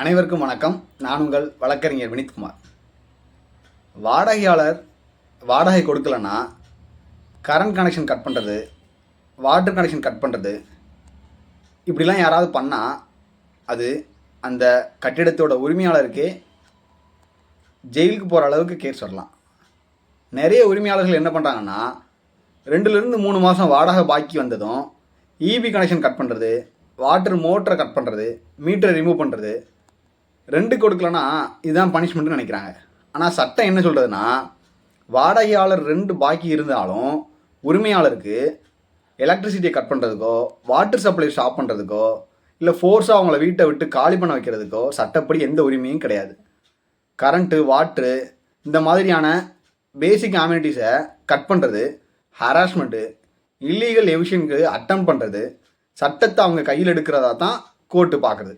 அனைவருக்கும் வணக்கம். நான் உங்கள் வழக்கறிஞர் வினித்குமார். வாடகையாளர் வாடகை கொடுக்கலன்னா கரண்ட் கனெக்ஷன் கட் பண்ணுறது, வாட்டர் கனெக்ஷன் கட் பண்ணுறது, இப்படிலாம் யாராவது பண்ணால் அது அந்த கட்டிடத்தோட உரிமையாளருக்கே ஜெயிலுக்கு போகிற அளவுக்கு கேஸ் வரலாம். நிறைய உரிமையாளர்கள் என்ன பண்ணுறாங்கன்னா 2லேருந்து 3 மாதம் வாடகை பாக்கி வந்ததும் இபி கனெக்ஷன் கட் பண்ணுறது, வாட்டர் மோட்டரை கட் பண்ணுறது, மீட்டரை ரிமூவ் பண்ணுறது, 2 கொடுக்கலன்னா இதுதான் பனிஷ்மெண்ட்னு நினைக்கிறாங்க. ஆனால் சட்டம் என்ன சொல்கிறதுனா, வாடகையாளர் 2 பாக்கி இருந்தாலும் உரிமையாளருக்கு எலக்ட்ரிசிட்டியை கட் பண்ணுறதுக்கோ, வாட்டர் சப்ளை ஸ்டாப் பண்ணுறதுக்கோ, இல்லை ஃபோர்ஸாக அவங்கள வீட்டை விட்டு காலி பண்ண வைக்கிறதுக்கோ சட்டப்படி எந்த உரிமையும் கிடையாது. கரண்ட்டு, வாட்ரு, இந்த மாதிரியான பேசிக் அம்யூனிட்டிஸை கட் பண்ணுறது ஹராஸ்மெண்ட்டு, இல்லீகல் எவிஷனுக்கு அட்டம் பண்ணுறது, சட்டத்தை அவங்க கையில் எடுக்கிறதா தான் கோர்ட்டு பார்க்குறது.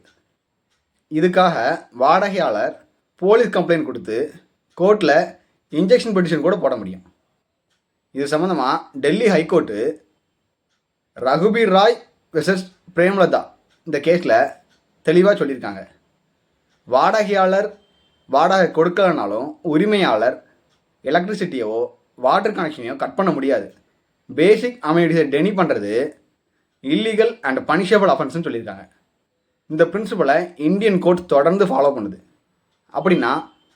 இதுக்காக வாடகையாளர் போலீஸ் கம்ப்ளைண்ட் கொடுத்து கோர்ட்டில் இன்ஜெக்ஷன் பெட்டிஷன் கூட போட முடியும். இது சம்மந்தமாக டெல்லி ஹைகோர்ட்டு ரகுபீர் ராய் வெர்சஸ் பிரேமலதா இந்த கேஸில் தெளிவாக சொல்லியிருக்காங்க. வாடகையாளர் வாடகை கொடுக்கலனாலும் உரிமையாளர் எலக்ட்ரிசிட்டியோ வாட்டர் கனெக்ஷனையோ கட் பண்ண முடியாது. பேசிக் அம்யூனிட்டிஸை டெனி பண்ணுறது இல்லீகல் அண்ட் பனிஷபிள் அஃபென்ஸ்னு சொல்லியிருக்காங்க. இந்த பிரின்சிபலை இந்தியன் கோர்ட் தொடர்ந்து ஃபாலோ பண்ணுது. அப்படின்னா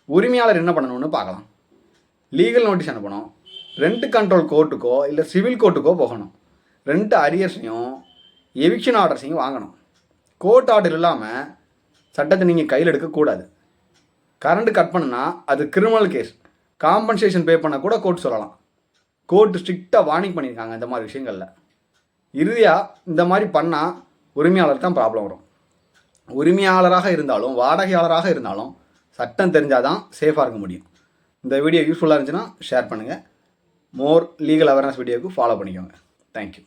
உரிமையாளர் என்ன பண்ணணும்னு பார்க்கலாம். லீகல் நோட்டீஸ் அனுப்பணும், ரெண்ட் கண்ட்ரோல் கோர்ட்டுக்கோ இல்லை சிவில் கோர்ட்டுக்கோ போகணும். ரெண்ட் அரியர்ஸையும் எவிக்ஷன் ஆர்டர்ஸையும் வாங்கணும். கோர்ட் ஆர்டர் இல்லாமல் சட்டத்தை நீங்கள் கையில் எடுக்கக்கூடாது. கரண்ட் கட் பண்ணுனா அது கிரிமினல் கேஸ், காம்பன்சேஷன் பே பண்ண கூட கோர்ட் சொல்லலாம். கோர்ட் ஸ்ட்ரிக்டாக வார்னிங் பண்ணியிருக்காங்க இந்த மாதிரி விஷயங்களில். இறுதியாக இந்த மாதிரி பண்ணால் உரிமையாளர் தான் ப்ராப்ளம் வரும். உரிமையாளராக இருந்தாலும் வாடகையாளராக இருந்தாலும் சட்டம் தெரிஞ்சால் தான் சேஃபாக இருக்க முடியும். இந்த வீடியோ யூஸ்ஃபுல்லாக இருந்துச்சுன்னா ஷேர் பண்ணுங்கள். மோர் லீகல் அவேர்னஸ் வீடியோவுக்கு ஃபாலோ பண்ணிக்கோங்க. தேங்க்யூ.